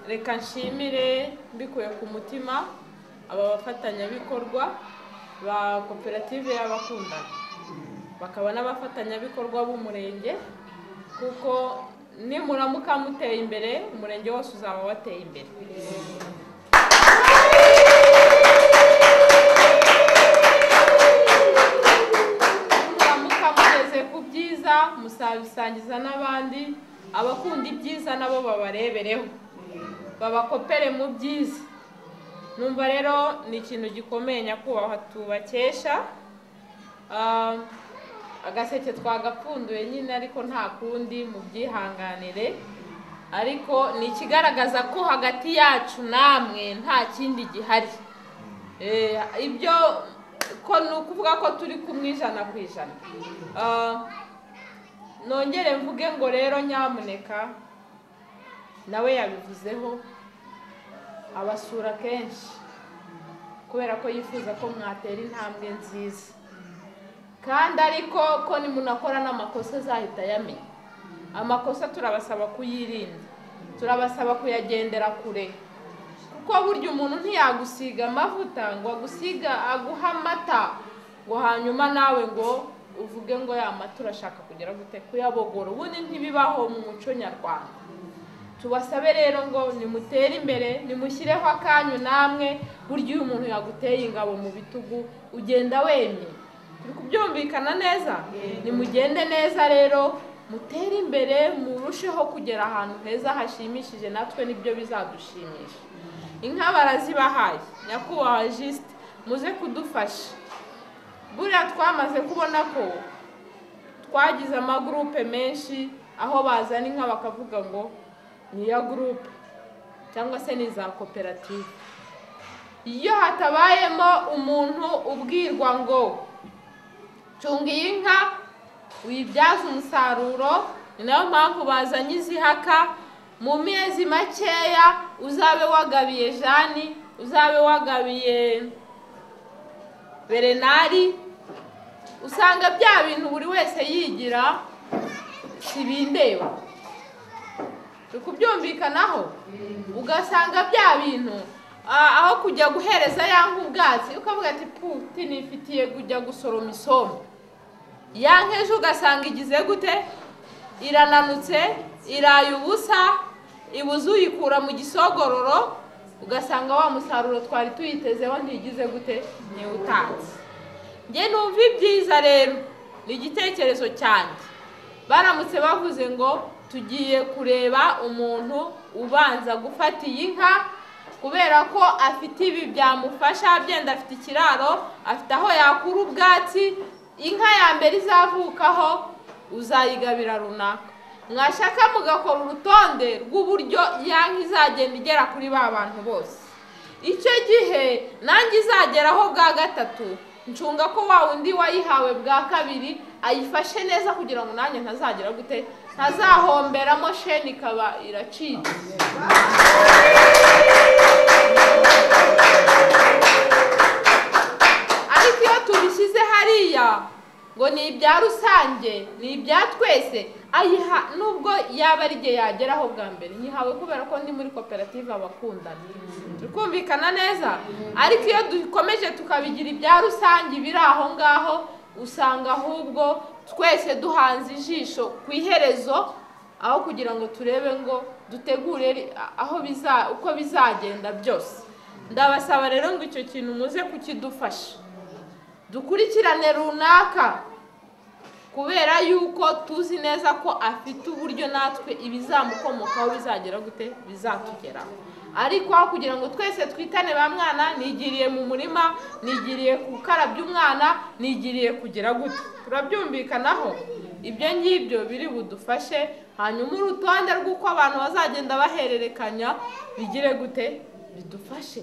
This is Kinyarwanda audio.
reka nshimire mbikuye ku mutima aba bafatanyabikorwa ba koperative y'abakundana bakaba n'abafatanyabikorwa b'umurenge kuko nimuramuka muteye imbere umurenge wose uzaba wateye imbere. Nimuramuka mugeze ku byiza musabisangiza n'abandi, abakunda ibyiza nabo babarebereho babakopere mu byiza. Numva rero ni ikintu gikomeye nyakubahwa tubakesha. Agaseke twagapfunduye nyine ariko nta kundi mu byihanganire, ariko ni ikigaragaza ko hagati yacu namwe nta kindi gihari. Ibyo ko ni ukuvuga ko turi kumwe 100%. Nongere mvuge ngo rero nyamuneka nawe yabivuzeho abasura kenshi kubera ko yifuza ko mwatera intambwe nziza, kandi ariko ko nimunakora n'amakosa azahita yamenya. Amakosa turabasaba kuyirinda, turabasaba kuyagendera kure, kuko burya umuntu ntiyagusiga amavuta ngo agusiga aguha amata ngo hanyuma nawe ngo uvuge ngo ya mata urashaka kugera gute kuyabogora. Ubundi ntibibaho mu muco nyarwanda. Tubasabe rero ngo nimutere imbere, nimushyireho akanyu namwe. Burya uyu muntu yaguteye ingabo mu bitugu ugenda wemye. Turi kubyumvikana neza? Nimugende neza rero, mutere imbere, murusheho kugera ahantu heza hashimishije, natwe nibyo bizadushimisha. Inka barazibahaye, nyakubahwa Juste muze kudufasha. Buriya twamaze kubona ko twagize amagroupe menshi aho bazana inka bakavuga ngo ni ya groupe cyangwa se ni za koperative. Iyo hatabayemo umuntu ubwirwa ngo cunga iyi nka uyibyaza umusaruro, ni nayo mpamvu bazanye izihaka mu mezi makeya uzabe wagabiye Jani, uzabe wagabiye Berenari, usanga bya bintu buri wese yigira sibindeba. Kubyumvikanaho ugasanga bya bintu aho kujya guhereza yanka ubwatsi ukavuga ati puti nifitiye kujya gusoroma isombe, yankeje ugasanga igize gute irananutse, iraye ubusa, ibuze uyikura mu gisogororo, ugasanga wa musaruro twari tuyitezeho ntigize gute ni utanze. Nge numva ibyiza rero ni igitekerezo cyanjye, baramutse bavuze ngo tugiye kureba umuntu ubanza gufata iyi nka kubera ko afite ibi byamufasha, byenda afite ikiraro, afite aho yakura ubwatsi, inka ya mbere izavukaho uzayigabira runaka. Mwashaka mugakora urutonde rw'uburyo yanka izagenda igera kuri ba bantu bose. Icyo gihe nanjye izageraho bwa gatatu ncunga ko wa wundi wayihawe bwa kabiri ayifashe neza kugira ngo nanjye ntazagera gute ntazahomberamo sheni ikaba iracitse. Ariko iyo tubishyize hariya ngo ni ibya rusange, ni ibya twese, ayiha nubwo yaba ari igihe yageraho bwa mbere nyihawe kubera ko ndi muri koperative abakundana. Tukumvikana neza? Ariko iyo dukomeje tukabigira ibya rusange biri aho ngaho, usanga ahubwo twese duhanze ijisho ku iherezo aho kugira ngo turebe ngo dutegure aho uko bizagenda byose. Ndabasaba rero ngo icyo kintu muze kukidufasha, dukurikirane runaka, kubera yuko tuzi neza ko afite uburyo natwe ibizamukomokaho bizagera gute bizatugeraho. Ariko aho kugira ngo twese twitane ba mwana, nigiriye mu murima, nigiriye gukarabya umwana, nigiriye kugira gute. Turabyumvikanaho? Ibyo ngibyo biri budufashe, hanyuma urutonde rw'uko abantu bazagenda bahererekanya bigire gute bidufashe.